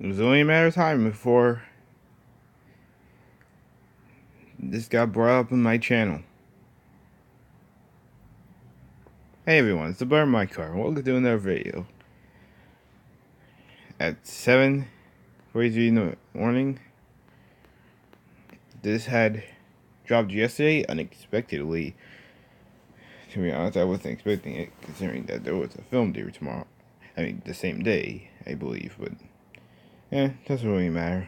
It was only a matter of time before this got brought up on my channel. Hey everyone, it's the Bar My Car. Welcome to another video. At 7:43 in the morning, this had dropped yesterday unexpectedly. To be honest, I wasn't expecting it, considering that there was a film due tomorrow. I mean, the same day, I believe, but doesn't really matter.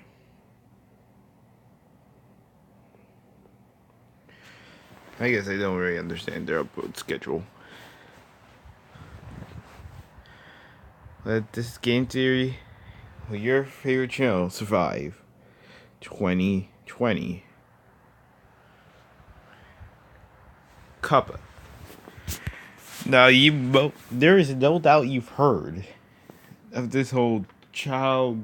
I guess I don't really understand their upload schedule. Let this game theory, will your favorite channel survive 2020? Cuppa. Now there is no doubt you've heard of this whole child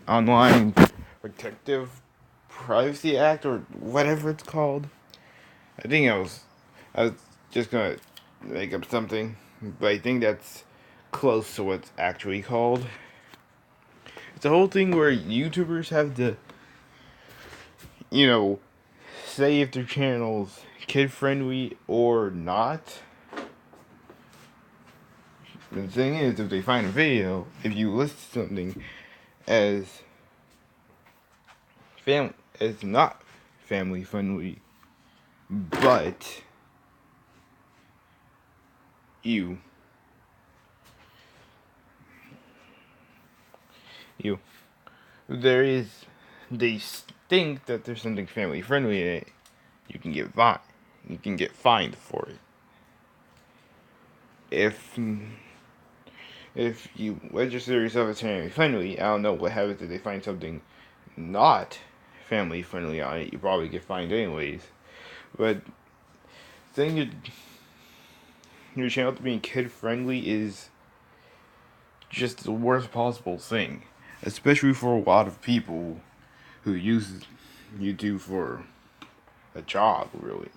online protective privacy act or whatever it's called. I was just gonna make up something, but I think that's close to what's actually called. It's a whole thing where YouTubers have to, say if their channel's kid friendly or not. The thing is, if they find a video, if you list something as as not family friendly, but you you there is they think that there's something family friendly in it, you can get fined for it. If you register yourself as family friendly, I don't know what happens if they find something not family friendly on it. You probably get fined anyways. But saying your channel to being kid friendly is just the worst possible thing, especially for a lot of people who use YouTube for a job, really.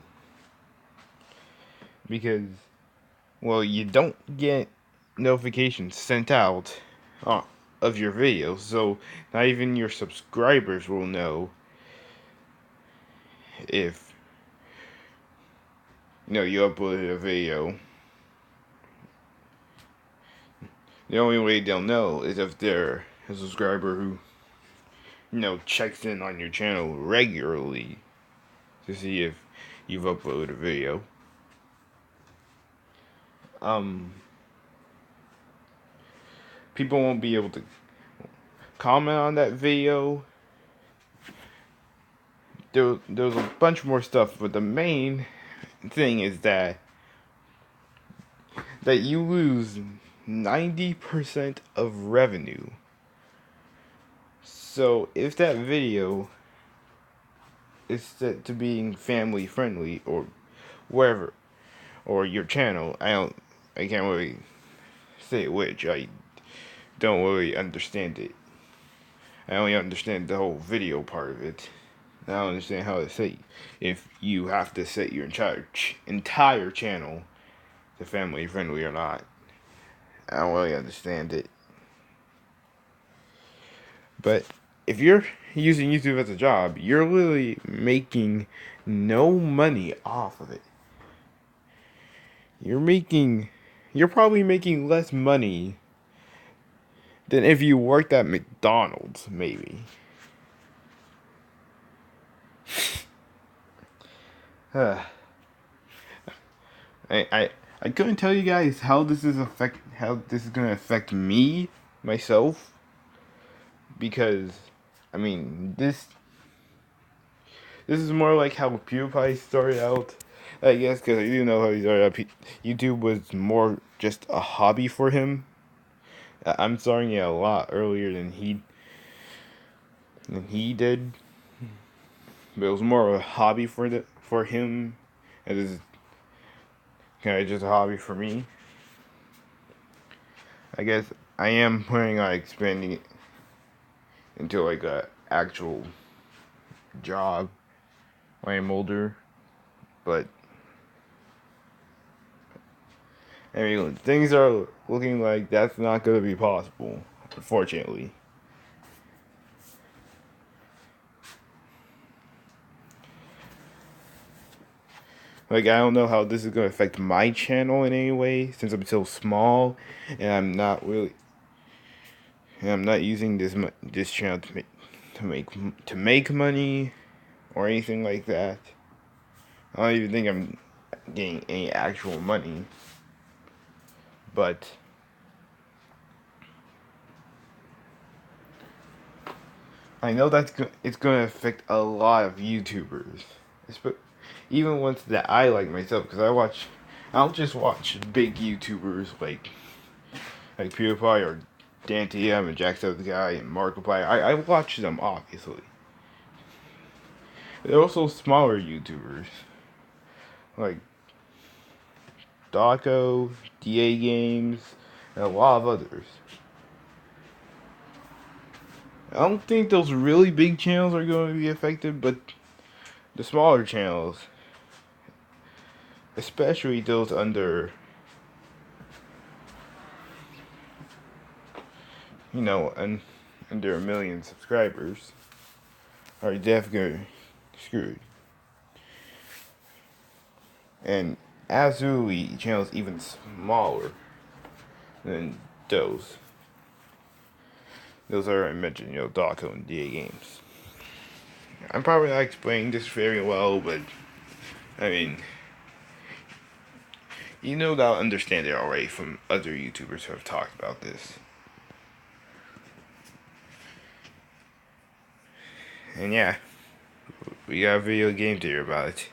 Because, well, you don't get notifications sent out of your videos, so not even your subscribers will know if you uploaded a video. The only way they'll know is if they're a subscriber who checks in on your channel regularly to see if you've uploaded a video. People won't be able to comment on that video. There's a bunch more stuff, but the main thing is that you lose 90% of revenue. So if that video is set to being family friendly or wherever, or your channel, I can't really say which. I don't really understand it. I only understand the whole video part of it. I don't understand how to say if you have to set your entire channel to family friendly or not. I don't really understand it. But if you're using YouTube as a job, you're literally making no money off of it. You're probably making less money than if you worked at McDonald's, maybe. I couldn't tell you guys how this is gonna affect me myself, because this is more like how PewDiePie started out, I guess, because I do know how he started out. YouTube was more just a hobby for him. I'm starting it a lot earlier than he did, but it was more of a hobby for him, and this is kind of just a hobby for me. I guess I am planning on expanding it into like a actual job when I'm older, but things are looking like that's not going to be possible, unfortunately. Like, I don't know how this is gonna affect my channel in any way since I'm so small, and I'm not using this channel to make money or anything like that. I don't even think I'm getting any actual money, but I know it's gonna affect a lot of YouTubers, even ones that I like myself, because I don't just watch big YouTubers like PewDiePie or TyTBM and Jacksepticeye and Markiplier. I watch them obviously. There are also smaller YouTubers like Daco, DA Games, and a lot of others. I don't think those really big channels are going to be affected, but the smaller channels, especially those under, under a million subscribers, are definitely screwed. And absolutely, channels even smaller than those. Those are I mentioned, Daco and DA Games. I'm probably not explaining this very well, but I mean, that I'll understand it already from other YouTubers who have talked about this. And yeah, we got a video game to hear about it.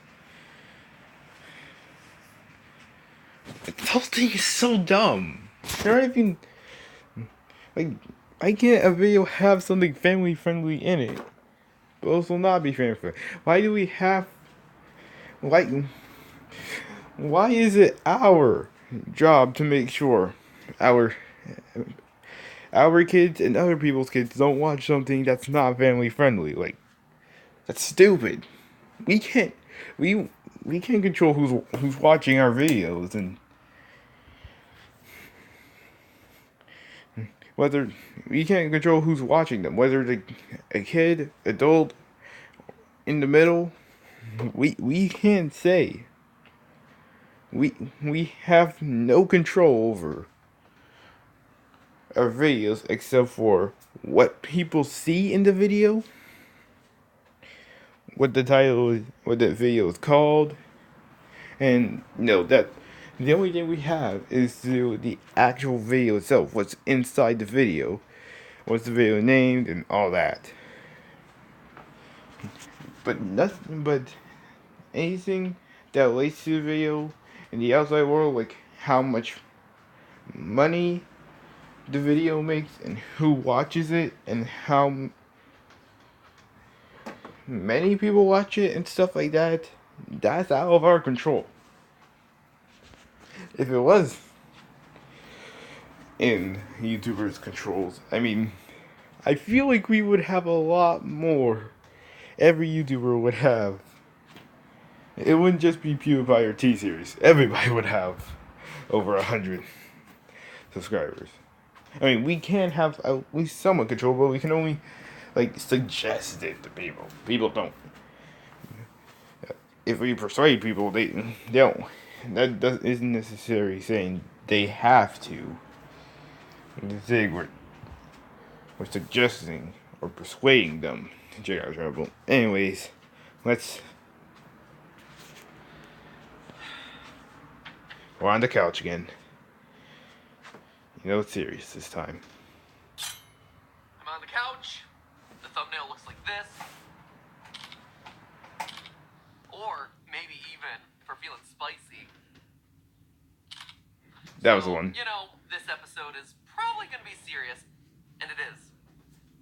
The whole thing is so dumb. They're not even like, why can't a video have something family friendly in it, but also not be family friendly? Why do we have like? Why is it our job to make sure our kids and other people's kids don't watch something that's not family friendly? Like, that's stupid. We can't we we can't control who's watching our videos, and whether we can't control who's watching them, whether a kid, adult, in the middle. We can't say. We have no control over our videos except for what people see in the video, what the title is, what that video is called, and that the only thing we have is the actual video itself, what's inside the video, what's the video named, and all that. But nothing, but anything that relates to the video in the outside world, like how much money the video makes and who watches it and how many people watch it and stuff like that, that's out of our control. If it was in YouTubers' controls, I mean, I feel like we would have a lot more. Every YouTuber would have. It wouldn't just be PewDiePie or T-Series. Everybody would have over 100 subscribers. I mean, we can have at least somewhat control, but we can only suggest it to people. People don't. If we persuade people, they don't. That isn't necessarily saying they have to. The thing we're suggesting or persuading them to check out Trouble. Anyways, we're on the couch again. It's serious this time. I'm on the couch. The thumbnail looks like this. Or maybe even if we're feeling spicy. That was the one. This episode is probably going to be serious. And it is.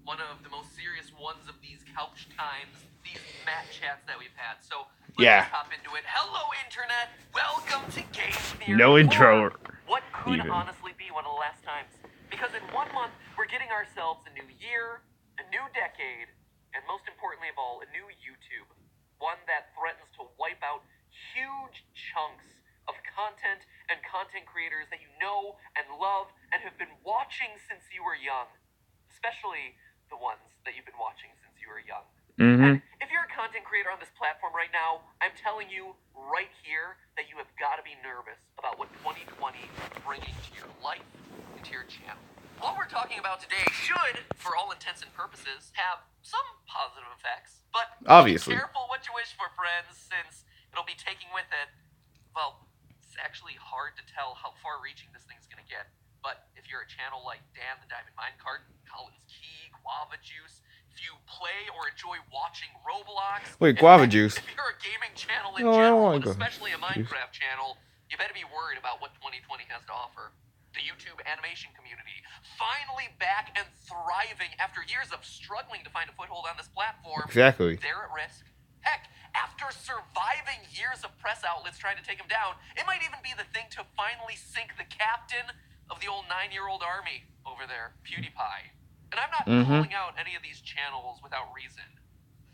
One of the most serious ones of these couch times, these mat chats that we've had. So let's just hop into it. Hello, Internet. Welcome to Game Theory. No intro. What could honestly be one of the last times? Because in 1 month, we're getting ourselves a new year, a new decade, and most importantly of all, a new YouTube. One that threatens to wipe out huge chunks of content and content creators that you know and love and have been watching since you were young. Especially the ones that you've been watching since you were young. Mm-hmm. And if you're a content creator on this platform right now, I'm telling you right here that you have got to be nervous about what 2020 is bringing to your life and to your channel. What we're talking about today should, for all intents and purposes, have some positive effects. But Obviously. be careful what you wish for, friends, since it'll be taking with it, well, it's actually hard to tell how far-reaching this thing's gonna get. But if you're a channel like Dan the Diamond Minecart, Collins Key, Guava Juice, if you play or enjoy watching Roblox, Wait, guava juice. if you're a gaming channel in No, I don't general, want and guava especially a juice. Minecraft channel, you better be worried about what 2020 has to offer. The YouTube animation community, finally back and thriving after years of struggling to find a foothold on this platform. Exactly. They're at risk. Heck, after surviving years of press outlets trying to take him down, it might even be the thing to finally sink the captain of the old 9-year-old army over there, PewDiePie. And I'm not calling out any of these channels without reason.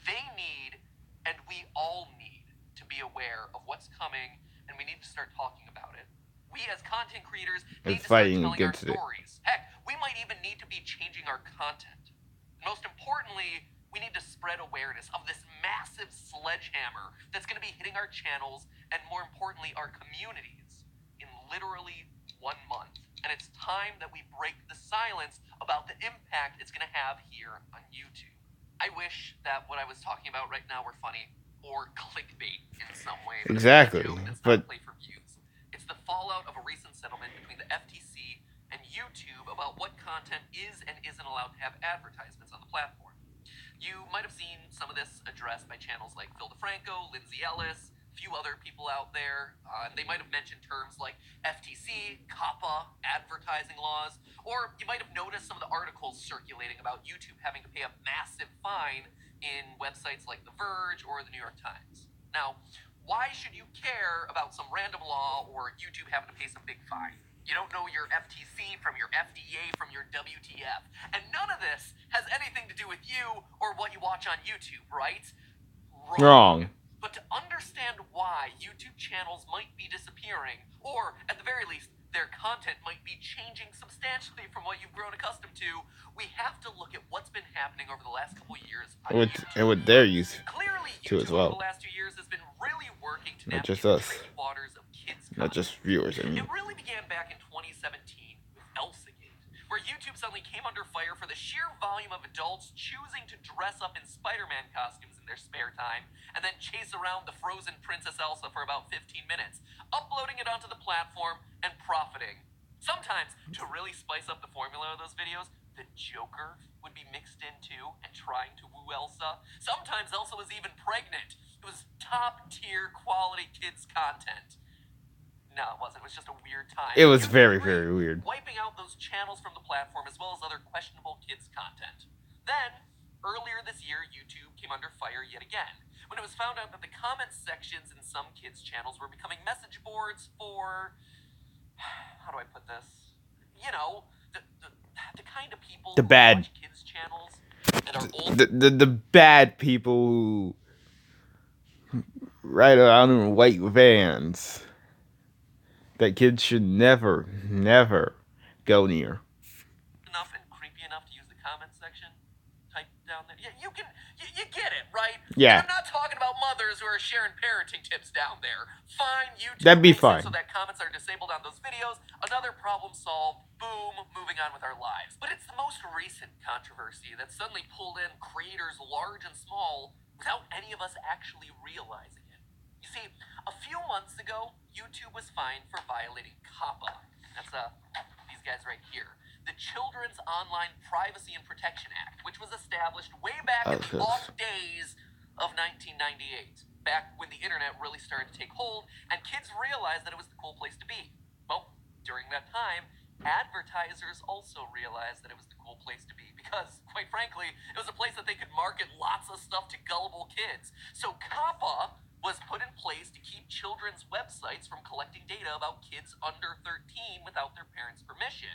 They need, and we all need, to be aware of what's coming, and we need to start talking about it. We as content creators need to start Fighting telling our against it. stories. Heck, we might even need to be changing our content. Most importantly, we need to spread awareness of this massive sledgehammer that's going to be hitting our channels and, more importantly, our communities in literally 1 month. And it's time that we break the silence about the impact it's going to have here on YouTube. I wish that what I was talking about right now were funny or clickbait in some way. But Exactly, it's a joke that's but- not play for views. It's the fallout of a recent settlement between the FTC and YouTube about what content is and isn't allowed to have advertisements on the platform. You might have seen some of this addressed by channels like Phil DeFranco, Lindsay Ellis, a few other people out there. They might have mentioned terms like FTC, COPPA, advertising laws, or you might have noticed some of the articles circulating about YouTube having to pay a massive fine in websites like The Verge or The New York Times. Now, why should you care about some random law or YouTube having to pay some big fine? You don't know your FTC from your FDA from your WTF. And none of this has anything to do with you or what you watch on YouTube, right? Wrong. But to understand why YouTube channels might be disappearing, or at the very least, their content might be changing substantially from what you've grown accustomed to, we have to look at what's been happening over the last couple of years on YouTube. And what they're used Clearly, to YouTube as well. over the last 2 years has been really working to Not navigate just the us. tricky waters of kids' Not content. just viewers, I mean. It really began back in 2017 with Elsagate, where YouTube suddenly came under fire for the sheer volume of adults choosing to dress up in Spider-Man costumes in their spare time and then chase around the frozen Princess Elsa for about 15 minutes, uploading it onto the platform and profiting. Sometimes, to really spice up the formula of those videos, the Joker would be mixed in too and trying to woo Elsa. Sometimes Elsa was even pregnant. It was top-tier quality kids content. No, it wasn't. It was just a weird time. It was YouTube very, agreed, very weird. wiping out those channels from the platform as well as other questionable kids content. Then, earlier this year, YouTube came under fire yet again when it was found out that the comment sections in some kids' channels were becoming message boards for, how do I put this? You know, the kind of people The who bad- watch kids' channels and are old. The bad people who ride around in white vans that kids should never go near. Enough and creepy enough to use the comment section type down there. Yeah, you get it, right? Yeah. And I'm not talking about mothers who are sharing parenting tips down there. Fine, YouTube That'd be makes it fine. so that comments are disabled on those videos. Another problem solved. Boom, moving on with our lives. But it's the most recent controversy that suddenly pulled in creators large and small without any of us actually realizing it. You see, a few months ago, YouTube was fined for violating COPPA. That's these guys right here. The Children's Online Privacy and Protection Act, which was established way back in the off days of 1998, back when the internet really started to take hold and kids realized that it was the cool place to be. Well, during that time, advertisers also realized that it was the cool place to be because, quite frankly, it was a place that they could market lots of stuff to gullible kids. So COPPA was put in place to keep children's websites from collecting data about kids under 13 without their parents' permission.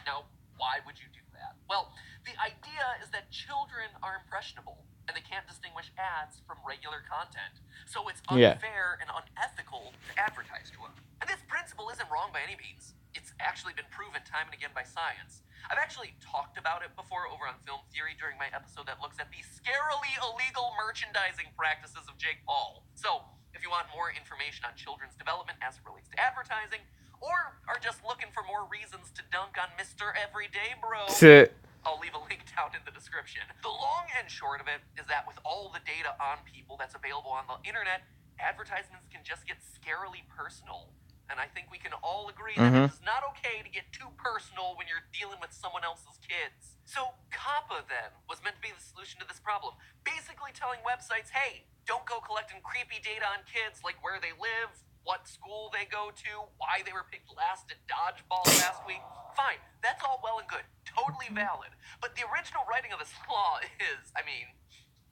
Now, why would you do that? Well, the idea is that children are impressionable and they can't distinguish ads from regular content. So it's unfair and unethical to advertise to them. And this principle isn't wrong by any means. It's actually been proven time and again by science. I've actually talked about it before over on Film Theory during my episode that looks at the scarily illegal merchandising practices of Jake Paul. So, if you want more information on children's development as it relates to advertising, or are just looking for more reasons to dunk on Mr. Everyday Bro, Sit. I'll leave a link down in the description. The long and short of it is that with all the data on people that's available on the internet, advertisements can just get scarily personal. And I think we can all agree that it is not okay to get too personal when you're dealing with someone else's kids. So COPPA then was meant to be the solution to this problem. Basically telling websites, hey, don't go collecting creepy data on kids like where they live, what school they go to, why they were picked last at dodgeball last week. Fine, that's all well and good. Totally valid. But the original writing of this law is, I mean,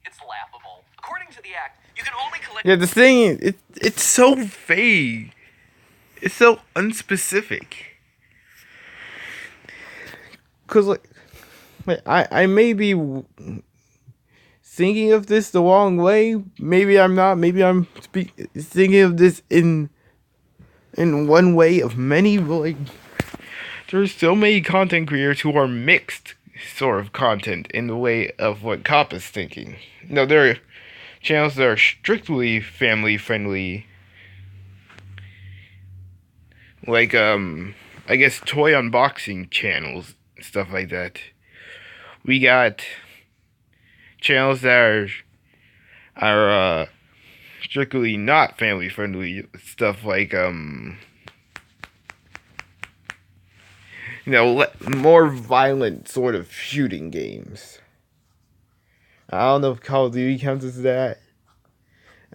it's laughable. According to the act, you can only collect... Yeah, the thing is, it's so vague. It's so unspecific. Cause like I may be thinking of this the wrong way. Maybe I'm not. Maybe I'm thinking of this in one way of many. But like, there's so many content creators who are mixed sort of content in the way of what Cop is thinking. No, there are channels that are strictly family friendly, like I guess toy unboxing channels, stuff like that. We got channels that are strictly not family friendly, stuff like more violent sort of shooting games. I don't know if Call of Duty counts as that.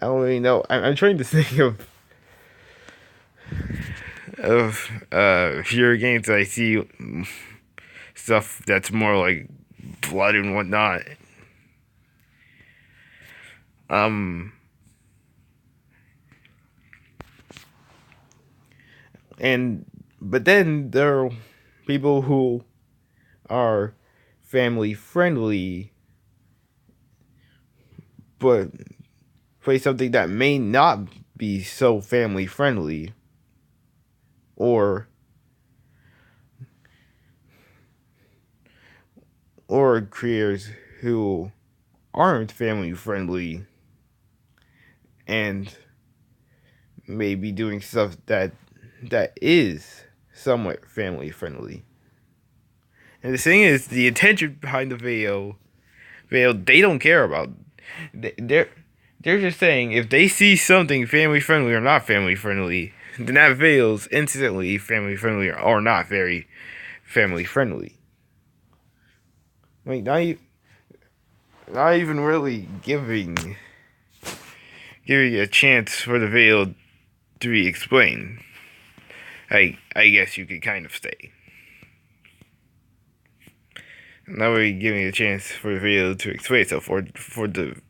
I don't really know. I'm trying to think of fewer games that I see stuff that's more like blood and whatnot. But then there are people who are family friendly, but play something that may not be so family friendly, or creators who aren't family friendly and may be doing stuff that is somewhat family friendly. And the thing is, the intention behind the video they don't care about. They're just saying if they see something family friendly or not family friendly, then that video's instantly family friendly or not very family friendly. Like not even really giving a chance for the video to be explained. I guess you could kind of say. Not really giving a chance for the video to explain itself, or for the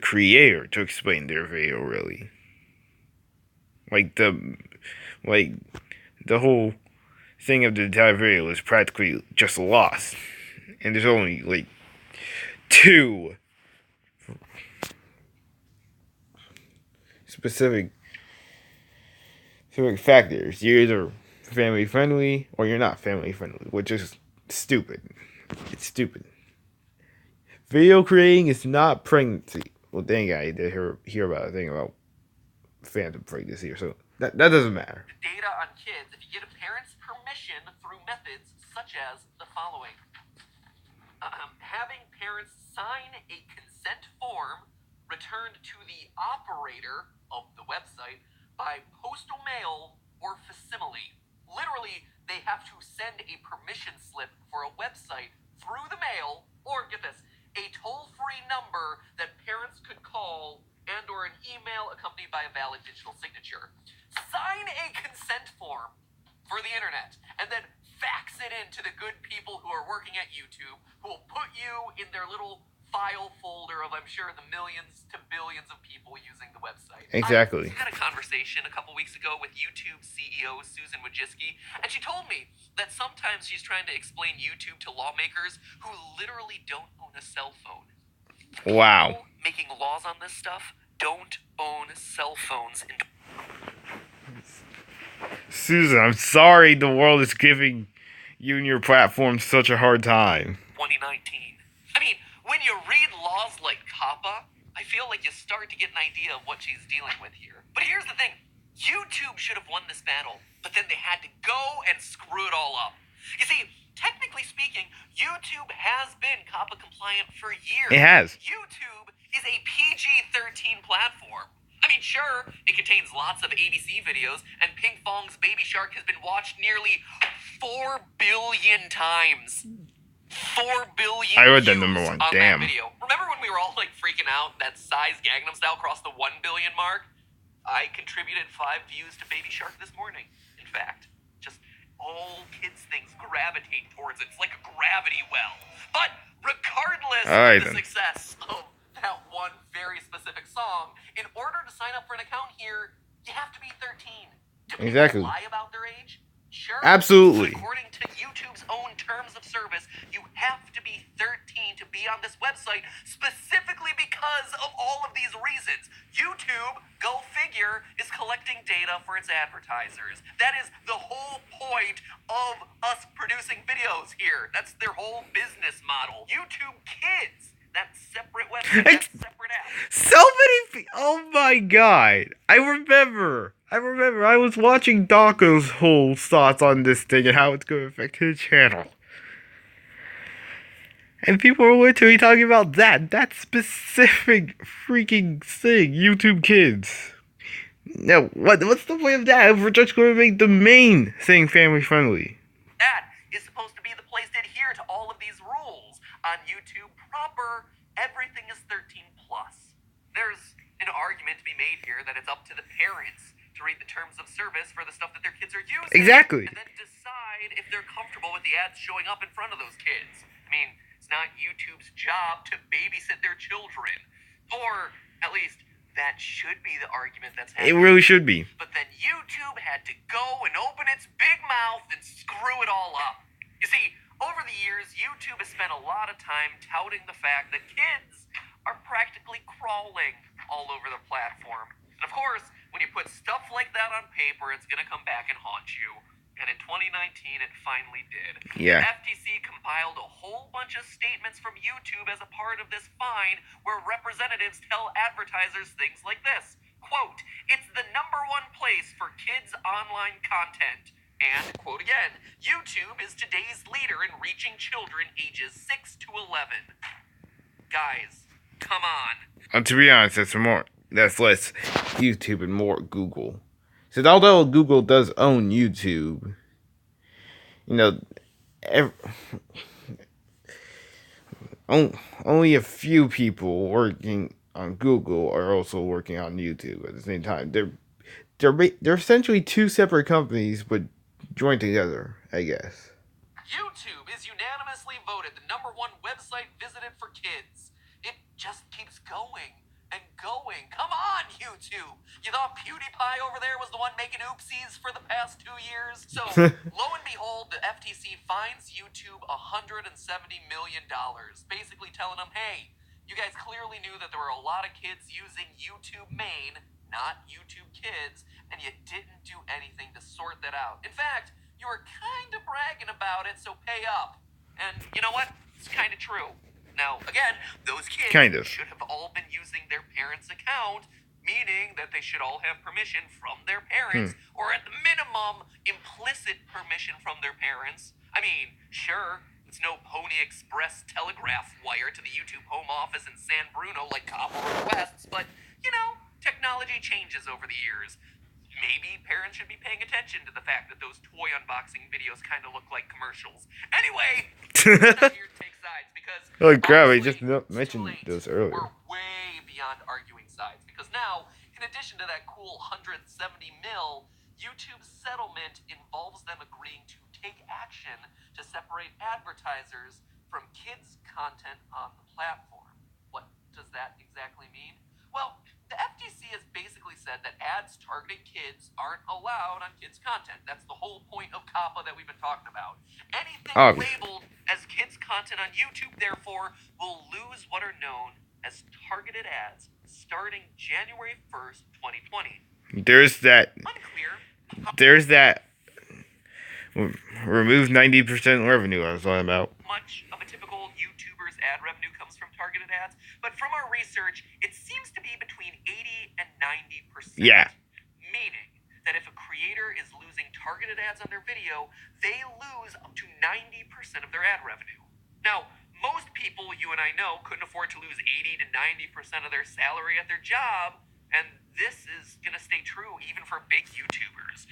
creator to explain their video, really. Like the whole thing of the entire video is practically just lost, and there's only like two specific factors. You're either family friendly or you're not family friendly, which is stupid. It's stupid. Video creating is not pregnancy. Well, dang, I did hear about a thing about phantom pregnancy, or so that doesn't matter. Data on kids if you get a parent's permission through methods such as the following. Having parents sign a consent form returned to the operator of the website by postal mail or facsimile. Literally, they have to send a permission slip for a website through the mail, or get this, a toll-free number that parents could call and or an email accompanied by a valid digital signature. Sign a consent form for the internet and then fax it in to the good people who are working at YouTube, who will put you in their little file folder of, I'm sure, the millions to billions of people using the website. Exactly. I had a conversation a couple weeks ago with YouTube CEO Susan Wojcicki, and she told me that sometimes she's trying to explain YouTube to lawmakers who literally don't own a cell phone. Wow. People making laws on this stuff don't own cell phones. Susan, I'm sorry the world is giving you and your platform such a hard time. 2019. I mean, when you read laws like COPPA, I feel like you start to get an idea of what she's dealing with here. But here's the thing. YouTube should have won this battle, but then they had to go and screw it all up. You see, technically speaking, YouTube has been COPPA compliant for years. It has. YouTube is a PG-13 platform. I mean, sure, it contains lots of ABC videos, and Pink Fong's Baby Shark has been watched nearly 4 billion times. 4 billion I read that views number one. on Damn. that video. Remember when we were all like freaking out that Psy's Gangnam Style crossed the 1 billion mark? I contributed 5 views to Baby Shark this morning. In fact, just all kids things gravitate towards it. It's like a gravity well. But regardless Alright, of the then. success of that one very specific song, in order to sign up for an account here, you have to be 13. Do people Exactly. lie about their age? Sure. Absolutely. But according to YouTube's own terms of service, you have to be 13 to be on this website, specifically because of all of these reasons. YouTube, go figure, is collecting data for its advertisers. That is the whole point of us producing videos here. That's their whole business model. YouTube Kids, that separate website, that separate app. So many. Oh my god! I remember. I was watching Dako's whole thoughts on this thing and how it's going to affect his channel. And people were literally talking about that specific freaking thing, YouTube Kids. Now, what's the point of that if we're just going to make the main thing family friendly? That is supposed to be the place to adhere to all of these rules. On YouTube proper, everything is 13 plus. There's an argument to be made here that it's up to the parents to read the terms of service for the stuff that their kids are using. Exactly. And then decide if they're comfortable with the ads showing up in front of those kids. I mean, it's not YouTube's job to babysit their children. Or, at least, that should be the argument that's It happening. really should be. But then YouTube had to go and open its big mouth and screw it all up. You see, over the years, YouTube has spent a lot of time touting the fact that kids are practically crawling all over the platform. And of course, when you put stuff like that on paper, it's going to come back and haunt you. And in 2019, it finally did. Yeah. The FTC compiled a whole bunch of statements from YouTube as a part of this fine, where representatives tell advertisers things like this. Quote, it's the #1 place for kids' online content. And, quote again, YouTube is today's leader in reaching children ages 6 to 11. Guys, come on. To be honest, that's less YouTube and more Google. So although Google does own YouTube, you know, only a few people working on Google are also working on YouTube at the same time. They're essentially two separate companies, but joined together, I guess. YouTube is unanimously voted the #1 website visited for kids. It just keeps going and going. Come on, YouTube. You thought PewDiePie over there was the one making oopsies for the past 2 years? So, lo and behold, the FTC fines YouTube $170 million, basically telling them, hey, you guys clearly knew that there were a lot of kids using YouTube Main, not YouTube Kids, and you didn't do anything to sort that out. In fact, you were kind of bragging about it, so pay up. And you know what? It's kind of true. Now, again, those kids should have all been using their parents' account, meaning that they should all have permission from their parents, or at the minimum, implicit permission from their parents. I mean, sure, it's no Pony Express telegraph wire to the YouTube home office in San Bruno like COPPA requests, but, you know, technology changes over the years. Maybe parents should be paying attention to the fact that those toy unboxing videos kind of look like commercials. Anyway, I'm not here to take sides because Oh crap, I honestly, just mentioned those earlier. we're way beyond arguing sides because now, in addition to that cool 170 mil, YouTube's settlement involves them agreeing to take action to separate advertisers from kids' content on the platform. What does that exactly mean? Well, the FTC has basically said that ads targeting kids aren't allowed on kids' content. That's the whole point of COPPA that we've been talking about. Anything labeled as kids' content on YouTube, therefore, will lose what are known as targeted ads starting January 1st, 2020. There's that. Unclear. Remove 90% revenue. I was talking about. Much of a typical YouTuber's ad revenue comes from targeted ads, but from our research, it seems to be between 80 and 90%. Yeah. Meaning that if a creator is losing targeted ads on their video, they lose up to 90% of their ad revenue. Now, most people you and I know couldn't afford to lose 80 to 90% of their salary at their job, and this is gonna stay true even for big YouTubers.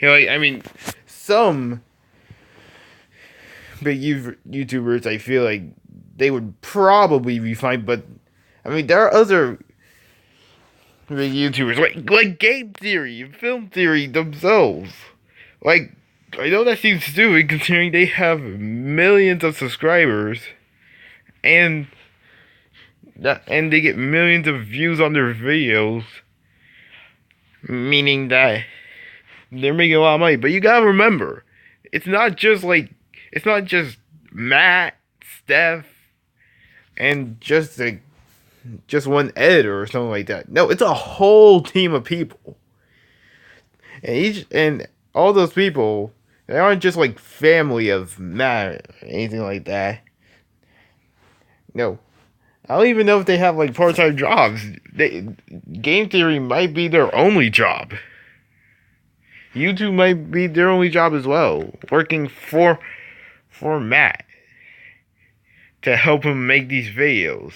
I mean, some big YouTubers, I feel like they would probably be fine, but I mean, there are other big YouTubers like Game Theory and Film Theory themselves. Like, I know that seems stupid considering they have millions of subscribers and they get millions of views on their videos, meaning that they're making a lot of money. But you gotta remember, it's not just Matt, Steph, and just one editor or something like that. No, it's a whole team of people, and all those people, they aren't just like family of Matt or anything like that. No, I don't even know if they have like part-time jobs. Game Theory might be their only job. YouTube might be their only job as well, working for Matt to help him make these videos.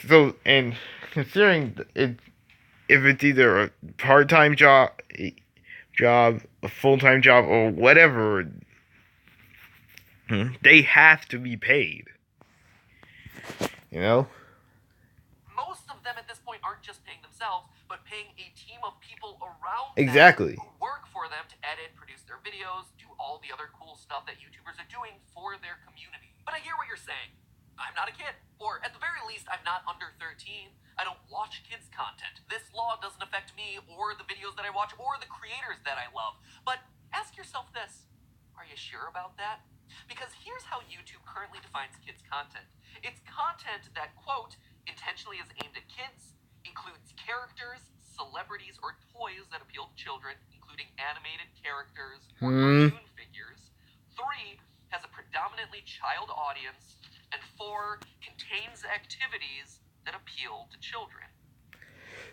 So, and considering it, if it's either a part-time job, a full-time job, or whatever, they have to be paid. You know? Most of them at this point aren't just paying themselves, but paying a team of people around Exactly. them who work for them to edit, produce their videos, do all the other cool stuff that YouTubers are doing for their community. But I hear what you're saying. I'm not a kid, or at the very least, I'm not under 13. I don't watch kids' content. This law doesn't affect me, or the videos that I watch, or the creators that I love. But ask yourself this. Are you sure about that? Because here's how YouTube currently defines kids' content. It's content that, quote, intentionally is aimed at kids, includes characters, celebrities, or toys that appeal to children, including animated characters or cartoon figures. 3, has a predominantly child audience. And 4, contains activities that appeal to children.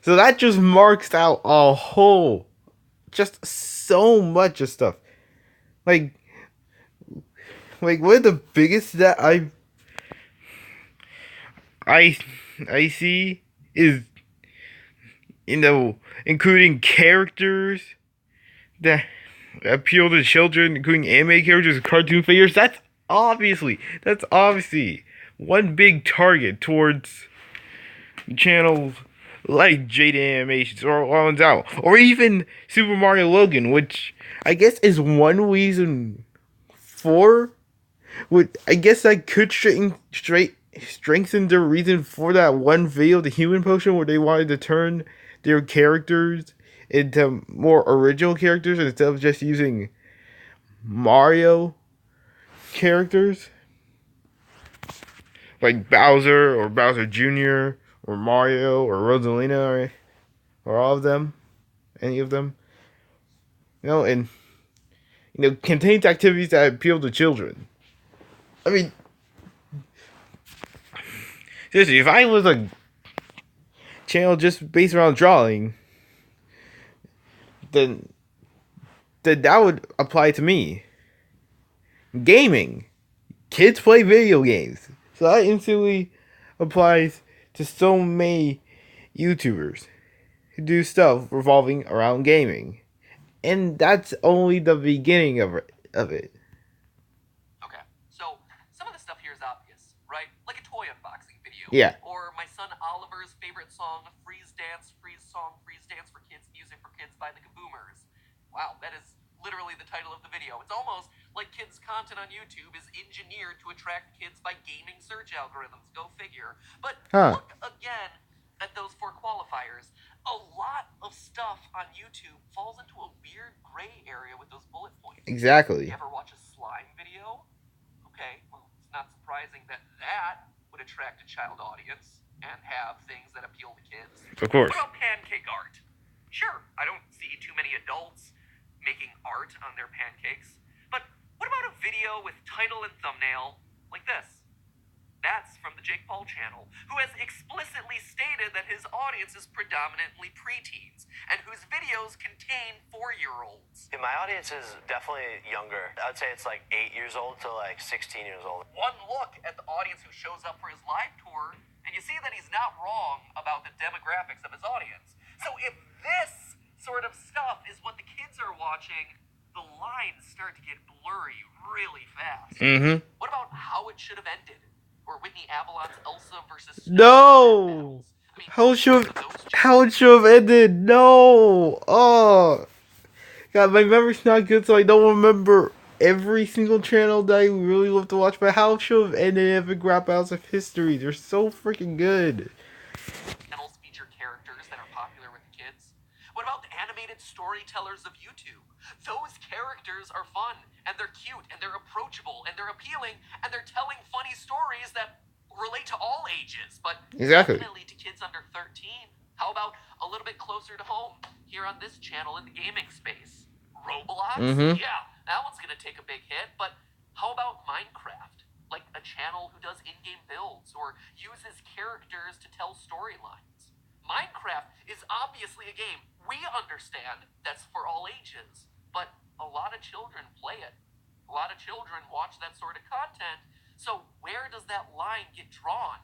So that just marks out a whole, just so much of stuff. Like one of the biggest that I see is, including characters that appeal to children, including anime characters and cartoon figures. That's obviously one big target towards channels like Jada Animations or One's Out, or even Super Mario Logan, which I guess is one reason for. I guess I could strengthen the reason for that one video, the Human Potion, where they wanted to turn their characters into more original characters instead of just using Mario characters like Bowser or Bowser Jr. or Mario or Rosalina or all of them, any of them. And contains activities that appeal to children. I mean, seriously, if I was a channel just based around drawing, then that would apply to me. Gaming. Kids play video games. So that instantly applies to so many YouTubers who do stuff revolving around gaming. And that's only the beginning of it. Okay, so some of the stuff here is obvious, right? Like a toy unboxing video. Yeah. Or my son Oliver's favorite song, Freeze Dance, Freeze Song, Freeze Dance for Kids, Music for Kids by the Kaboomers. Wow, that is literally the title of the video. It's almost like kids' content on YouTube is engineered to attract kids by gaming search algorithms. Go figure. But look again at those 4 qualifiers. A lot of stuff on YouTube falls into a weird gray area with those bullet points. Exactly. You ever watch a slime video? Okay, well, it's not surprising that would attract a child audience and have things that appeal to kids. Of course. What about pancake art? Sure, I don't see too many adults making art on their pancakes. But what about a video with title and thumbnail like this? That's from the Jake Paul channel, who has explicitly stated that his audience is predominantly preteens, and whose videos contain 4-year-olds. My audience is definitely younger. I'd say it's like 8 years old to like 16 years old. One look at the audience who shows up for his live tour, and you see that he's not wrong about the demographics of his audience. So if this sort of stuff is what the kids are watching, the lines start to get blurry really fast. Mm-hmm. What about How It Should Have Ended? Or Whitney Avalon's Elsa versus Snow? No! I mean, How should those how it should have ended? No! Oh! God, my memory's not good, so I don't remember every single channel that I really love to watch, but how it should have ended epic rap battles of history. They're so freaking good. channels feature characters that are popular with kids? What about the animated storytellers of YouTube? Those characters are fun, and they're cute, and they're approachable, and they're appealing, and they're telling funny stories that relate to all ages, but Exactly. definitely to kids under 13. How about a little bit closer to home, here on this channel in the gaming space? Roblox? Mhm. Yeah, that one's gonna take a big hit, but how about Minecraft? Like a channel who does in-game builds or uses characters to tell storylines. Minecraft is obviously a game we understand that's for all ages, but a lot of children play it. A lot of children watch that sort of content, so where does that line get drawn?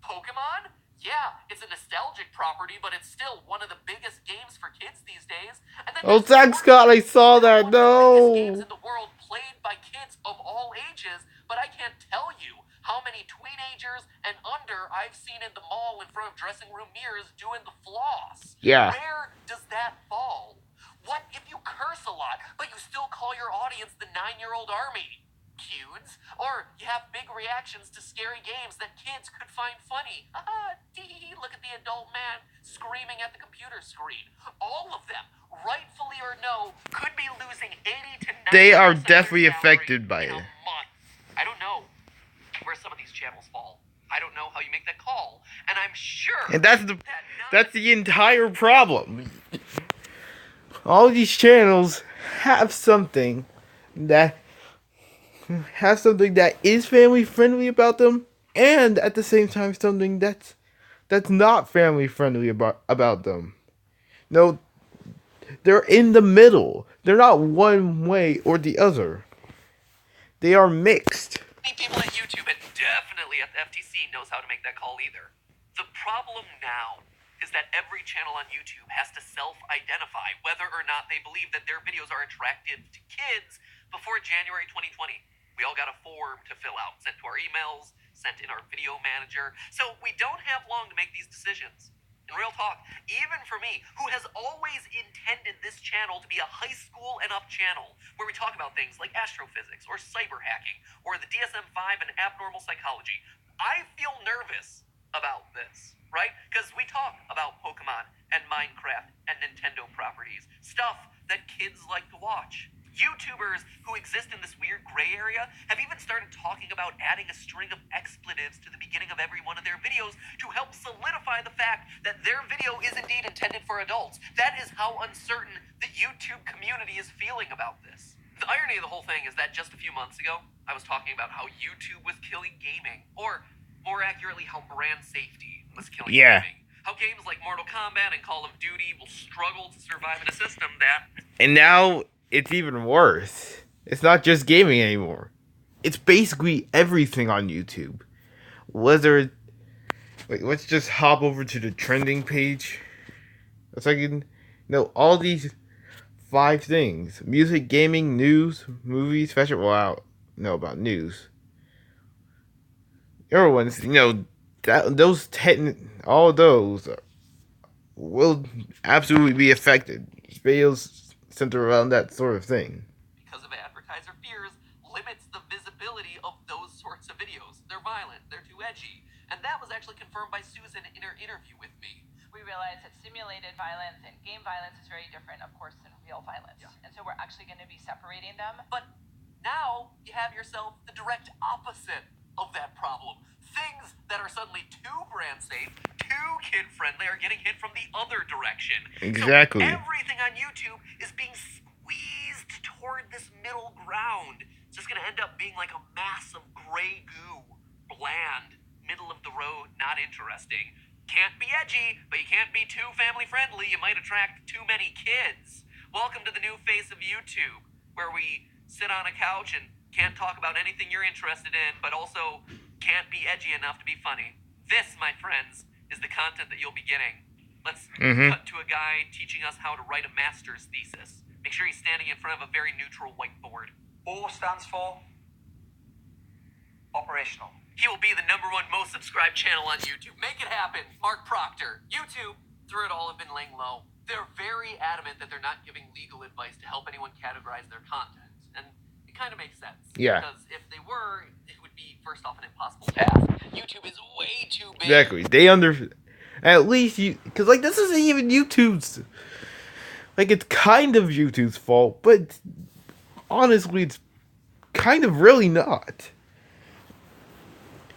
Pokemon? Yeah, it's a nostalgic property, but it's still one of the biggest games for kids these days. And then Oh, there's thanks God, I saw that. one of the biggest games No! in the world played by kids of all ages, but I can't tell you how many teenagers and under I've seen in the mall in front of dressing room mirrors doing the floss. Yeah. Where does that fall? What if you curse a lot, but you still call your audience the 9-year-old army? Cudes? Or you have big reactions to scary games that kids could find funny. Haha, tee, look at the adult man screaming at the computer screen. All of them, rightfully or no, could be losing 80 to 90% They are of their definitely salary affected by in it. a month. I don't know where some of these channels fall. I don't know how you make that call. And I'm sure And that's that the entire problem. All these channels have something that is family friendly about them, and at the same time something that's not family friendly about them. No, they're in the middle. They're not one way or the other. They are mixed. people at YouTube and definitely at the FTC knows how to make that call either. The problem now is that every channel on YouTube has to self-identify whether or not they believe that their videos are attractive to kids before January 2020. We all got a form to fill out, sent to our emails, sent in our video manager. So we don't have long to make these decisions. In real talk, even for me, who has always intended this channel to be a high school and up channel, where we talk about things like astrophysics or cyber hacking or the DSM-5 and abnormal psychology, I feel nervous about this, right? Because we talk about Pokemon and Minecraft and Nintendo properties, stuff that kids like to watch. YouTubers who exist in this weird gray area have even started talking about adding a string of expletives to the beginning of every one of their videos to help solidify the fact that their video is indeed intended for adults. That is how uncertain the YouTube community is feeling about this. The irony of the whole thing is that just a few months ago, I was talking about how YouTube was killing gaming, or more accurately, how brand safety was killing gaming. How games like Mortal Kombat and Call of Duty will struggle to survive in a system that... And now it's even worse. It's not just gaming anymore. It's basically everything on YouTube. Whether... Wait, let's just hop over to the trending page. A second. No, all these 5 things. Music, gaming, news, movies, fashion. Well, I don't know about news. Everyone's, all those will absolutely be affected. Videos center around that sort of thing. Because of advertiser fears, limits the visibility of those sorts of videos. They're violent, they're too edgy. And that was actually confirmed by Susan in her interview with me. We realized that simulated violence and game violence is very different, of course, than real violence. Yeah. And so we're actually going to be separating them. But now you have yourself the direct opposite of that problem. Things that are suddenly too brand safe, too kid friendly are getting hit from the other direction. Exactly. So everything on YouTube is being squeezed toward this middle ground. It's just gonna end up being like a mass of gray goo, bland, middle of the road, not interesting. Can't be edgy, but you can't be too family friendly. You might attract too many kids. Welcome to the new face of YouTube, where we sit on a couch and can't talk about anything you're interested in, but also can't be edgy enough to be funny. This, my friends, is the content that you'll be getting. Let's cut to a guy teaching us how to write a master's thesis. Make sure he's standing in front of a very neutral whiteboard. O stands for operational. He will be the #1 most subscribed channel on YouTube. Make it happen. Mark Proctor. YouTube, through it all, have been laying low. They're very adamant that they're not giving legal advice to help anyone categorize their content. And it kind of makes sense. Yeah. Because if they were, it would be, first off, an impossible task. YouTube is way too big. Exactly. At least because like this isn't even YouTube's. Like it's kind of YouTube's fault, but honestly, it's kind of really not.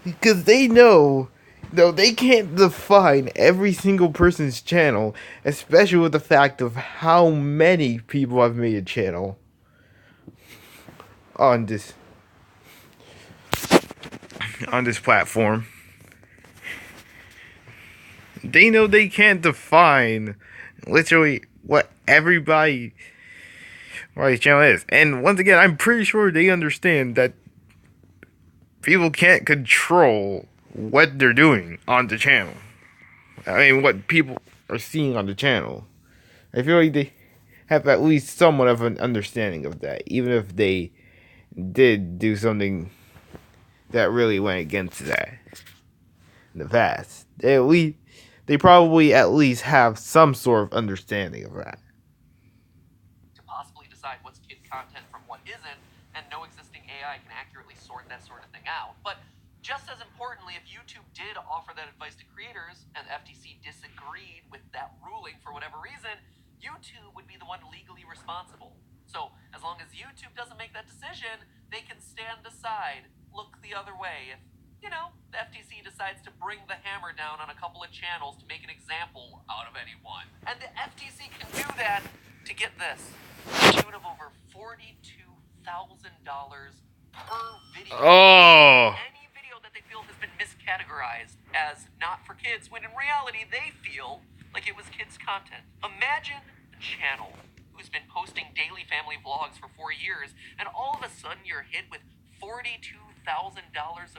Because they know, they can't define every single person's channel, especially with the fact of how many people have made a channel on this platform. They know they can't define literally what everybody's channel is. And once again, I'm pretty sure they understand that people can't control what they're doing on the channel. I mean, what people are seeing on the channel. I feel like they have at least somewhat of an understanding of that, even if they did do something that really went against that in the past. They probably at least have some sort of understanding of that. To possibly decide what's kid content from what isn't, and no existing AI can accurately sort that sort of thing out. But just as importantly, if YouTube did offer that advice to creators, and the FTC disagreed with that ruling for whatever reason, YouTube would be the one legally responsible. So, as long as YouTube doesn't make that decision, they can stand aside, look the other way. If, the FTC decides to bring the hammer down on a couple of channels to make an example out of anyone. And the FTC can do that to get this, to the tune of over $42,000 per video. Oh! Any video that they feel has been miscategorized as not for kids, when in reality they feel like it was kids' content. Imagine a channel who's been posting daily family vlogs for 4 years, and all of a sudden you're hit with $42,000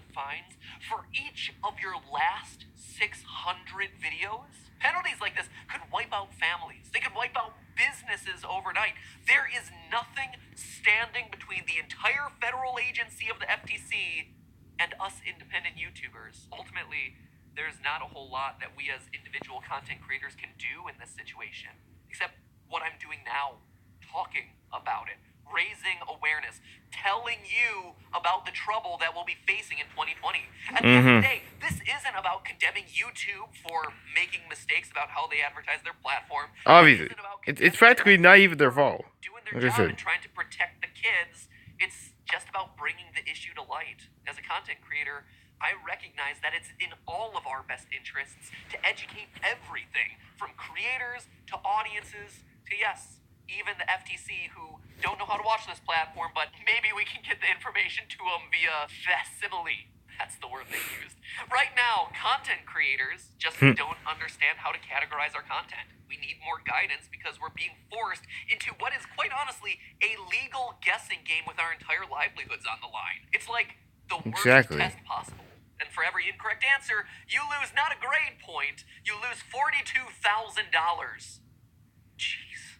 of fines for each of your last 600 videos. Penalties like this could wipe out families. They could wipe out businesses overnight. There is nothing standing between the entire federal agency of the FTC and us independent YouTubers. Ultimately, there's not a whole lot that we as individual content creators can do in this situation, except what I'm doing now, talking about it, raising awareness, telling you about the trouble that we'll be facing in 2020. At the end of the day, this isn't about condemning YouTube for making mistakes about how they advertise their platform. Obviously, it's practically not even their fault. Doing their job and trying to protect the kids. It's just about bringing the issue to light. As a content creator, I recognize that it's in all of our best interests to educate everything from creators to audiences to, yes, even the FTC, who don't know how to watch this platform, but maybe we can get the information to them via facsimile. That's the word they used. Right now, content creators just don't understand how to categorize our content. We need more guidance because we're being forced into what is, quite honestly, a legal guessing game with our entire livelihoods on the line. It's like the worst test possible. And for every incorrect answer, you lose not a grade point, you lose $42,000. Jeez.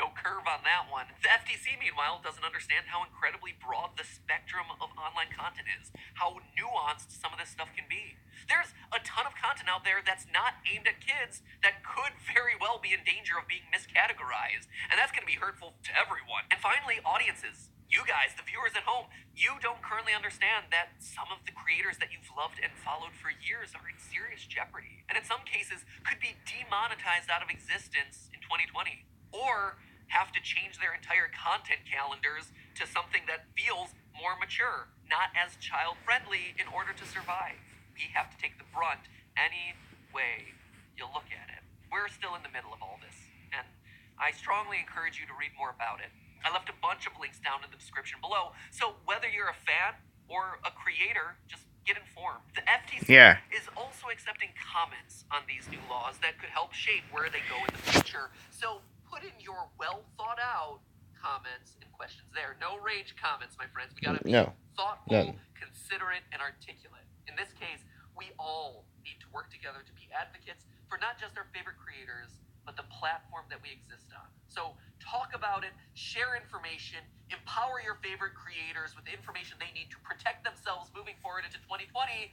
No curve on that one. The FTC, meanwhile, doesn't understand how incredibly broad the spectrum of online content is, how nuanced some of this stuff can be. There's a ton of content out there that's not aimed at kids that could very well be in danger of being miscategorized, and that's going to be hurtful to everyone. And finally, audiences. You guys, the viewers at home, you don't currently understand that some of the creators that you've loved and followed for years are in serious jeopardy, and in some cases could be demonetized out of existence in 2020. Or have to change their entire content calendars to something that feels more mature, not as child-friendly, in order to survive. We have to take the brunt any way you look at it. We're still in the middle of all this, and I strongly encourage you to read more about it. I left a bunch of links down in the description below, so whether you're a fan or a creator, just get informed. The FTC is also accepting comments on these new laws that could help shape where they go in the future, so put in your well thought out comments and questions there. No rage comments, my friends. We gotta be thoughtful, considerate, and articulate. In this case, we all need to work together to be advocates for not just our favorite creators, but the platform that we exist on. So talk about it, share information, empower your favorite creators with the information they need to protect themselves moving forward into 2020,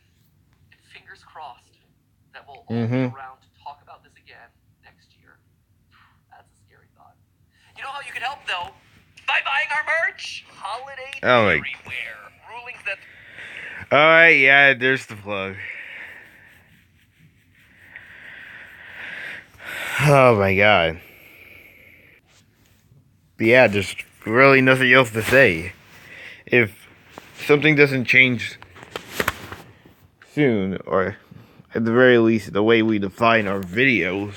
and fingers crossed that we'll all be around to talk about this again next year. That's a scary thought. You know how you can help, though? By buying our merch! Holiday Theory Wear. Rulings that... Alright, yeah, there's the plug. Oh my god. But yeah, there's really nothing else to say. If something doesn't change soon, or at the very least, the way we define our videos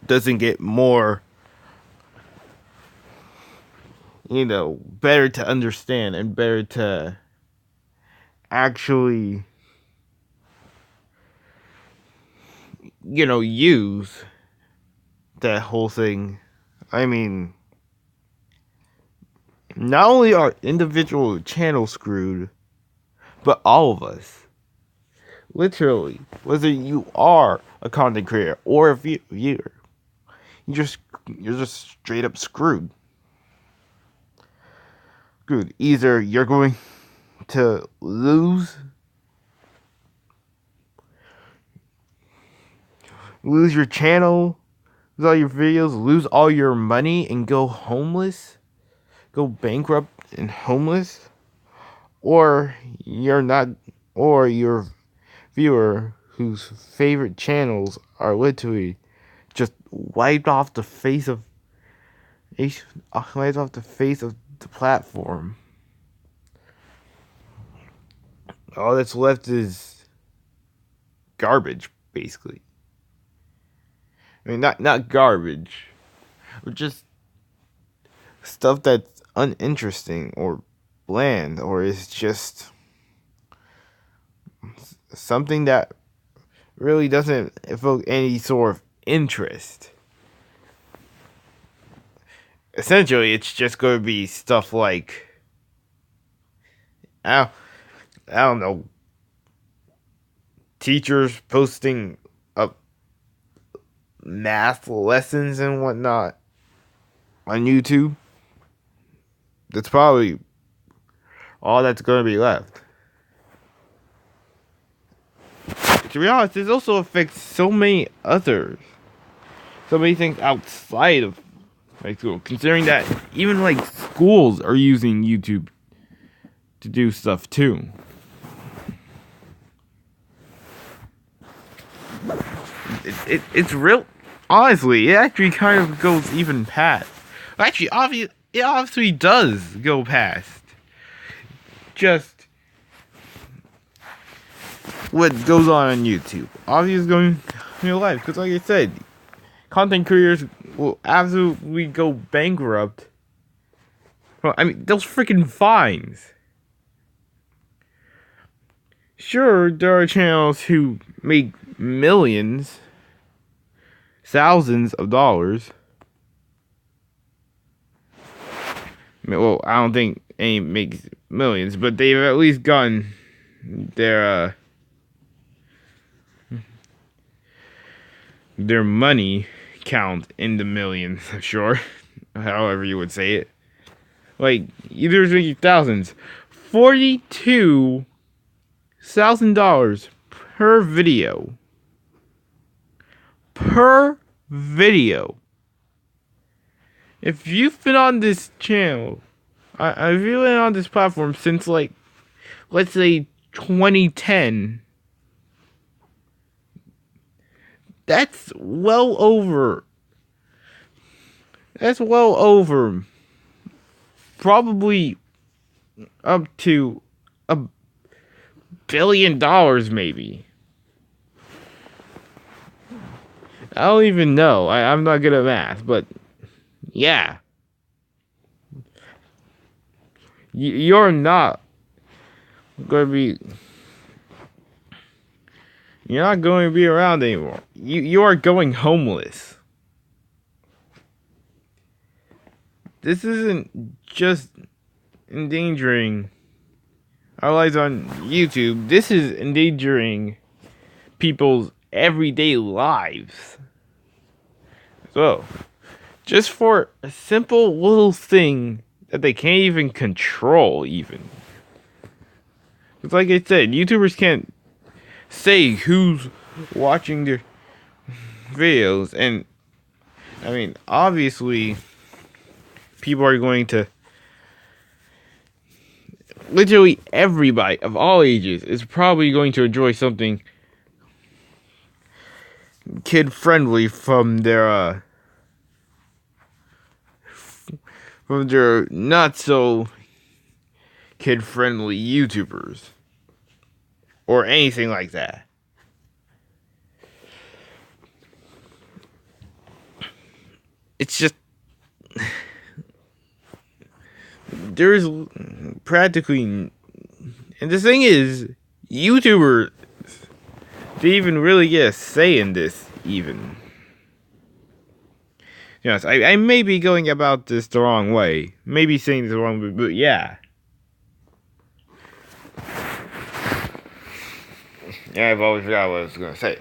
doesn't get more, better to understand and better to actually, use that whole thing. I mean, not only are individual channels screwed, but all of us. Literally, whether you are a content creator or a viewer, you're just straight up screwed. Screwed. Either you're going to lose your channel, lose all your videos, lose all your money, and go homeless, go bankrupt and homeless, or you're not, or your viewer whose favorite channels are literally just wiped off the face of the platform. All that's left is garbage, basically. I mean, not garbage, but just stuff that's uninteresting or bland, or is just something that really doesn't evoke any sort of interest. Essentially, it's just going to be stuff like, I don't know, teachers posting up math lessons and whatnot on YouTube. That's probably all that's going to be left. To be honest, this also affects so many things outside of school. Considering that even schools are using YouTube to do stuff too. It's real. Honestly, it actually kind of goes even past. Actually, it obviously does go past just what goes on YouTube. Obviously, going in real life, because like I said, content creators will absolutely go bankrupt. Well, I mean, those freaking fines. Sure, there are channels who make millions, thousands of dollars. Well, I don't think any makes millions, but they've at least gotten their money count in the millions, sure. However you would say it. Like, there's making thousands. $42,000 per video. Per video. If you've been on this channel, I've been on this platform since, let's say 2010. That's well over probably up to $1 billion, maybe. I don't even know. I'm not good at math, but yeah. You're not going to be. You're not going to be around anymore. You are going homeless. This isn't just endangering our lives on YouTube. This is endangering people's everyday lives. So, just for a simple little thing that they can't even control, even. It's like I said, YouTubers can't say who's watching their videos, and I mean, obviously, people are going to. Literally everybody of all ages is probably going to enjoy something kid friendly from their not so kid friendly YouTubers or anything like that. It's just there's practically, and the thing is, YouTubers they even really get a say in this even. Yes, I may be going about this the wrong way. Maybe saying this the wrong way, but yeah. Yeah, I've always forgot what I was gonna say.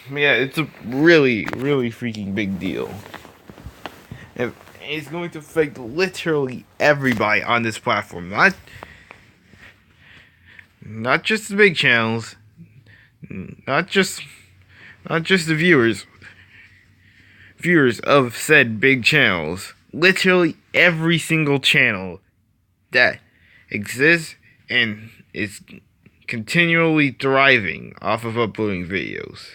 Yeah, it's a really, really freaking big deal. And it's going to affect literally everybody on this platform. Not just the big channels. Not just the viewers of said big channels. Literally every single channel that exists and is continually thriving off of uploading videos.